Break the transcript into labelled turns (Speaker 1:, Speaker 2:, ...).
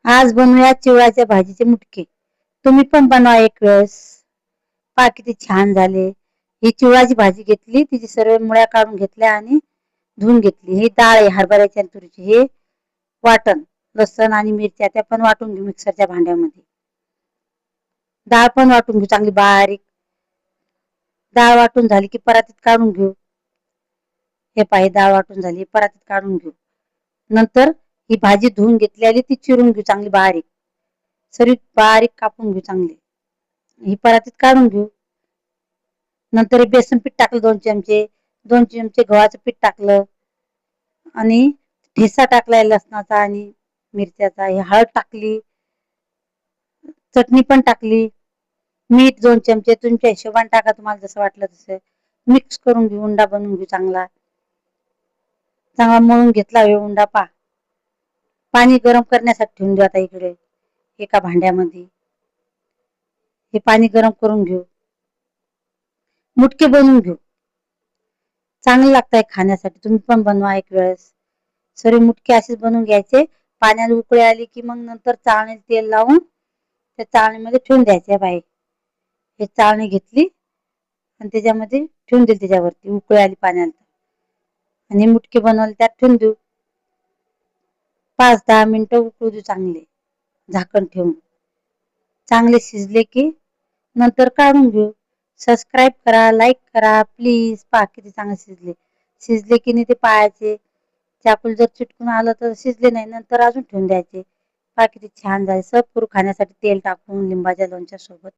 Speaker 1: आज बनवूया चिवळाच्या भाजीचे मुटके. तुम्ही पण बनवा एक वेळेस. पहा किती छान झाले. ही चिवळाची भाजी घेतली, तिची सर्व मुळ्या काढून घेतल्या आणि धुवून घेतली. ही डाळ आहे हरभऱ्याची आणि तुरीची. हे वाटण, लसण आणि मिरच्या त्या पण वाटून घेऊ मिक्सरच्या भांड्यामध्ये. डाळ पण वाटून घेऊ चांगली बारीक. डाळ वाटून झाली की परातीत काढून घेऊ. हे पाही डाळ वाटून झाली, परातीत काढून घेऊ. नंतर ही भाजी धुवून घेतलेली ती चिरून घेऊ चांगली बारीक. सरी बारीक कापून घेऊ चांगली. ही परातीत काढून घेऊ. नंतर हे बेसन पीठ टाकलं 2 चमचे, 2 चमचे गव्हाचं पीठ टाकलं आणि ठेसा टाकलाय लसणाचा आणि मिरच्याचा. ही हळद टाकली, चटणी पण टाकली, मीठ 2 चमचे तुमच्या हिशोबाने टाका, तुम्हाला जसं वाटलं तसं. मिक्स करून घेऊ, उंडा बनवून घेऊ चांगला. चांगला मळून घेतला हे उंडा. पा पाणी गरम करण्यासाठी ठेवून देऊ आता इकडे एका भांड्यामध्ये. हे पाणी गरम करून घेऊ. मुटके बनवून घेऊ. चांगले लागतात खाण्यासाठी. तुम्ही पण बनवा एक वेळेस. सर्व मुटके असेच बनवून घ्यायचे. पाण्याला उकळी आली की मग नंतर चाळणीत तेल लावून त्या चाळणीमध्ये ठेवून द्यायचे. बाई हे चाळणी घेतली आणि त्याच्यामध्ये ठेवून दिली, त्याच्यावरती उकळी आली पाण्याला आणि मुटके बनवले त्यात ठेवून देऊ. 5-10 मिनिटं उकळू देऊ चांगले झाकण ठेवून. चांगले शिजले की नंतर काढून घेऊ. सबस्क्राईब करा, लाईक करा प्लीज. पहा किती चांगले शिजले. शिजले की नाही ते पाहायचे. चाकूल जर चिटकून आलं तर शिजले नाही, नंतर अजून ठेवून द्यायचे. पहा किती छान झाले. सर्व करू खाण्यासाठी तेल टाकून लिंबाच्या लोणच्या सोबत.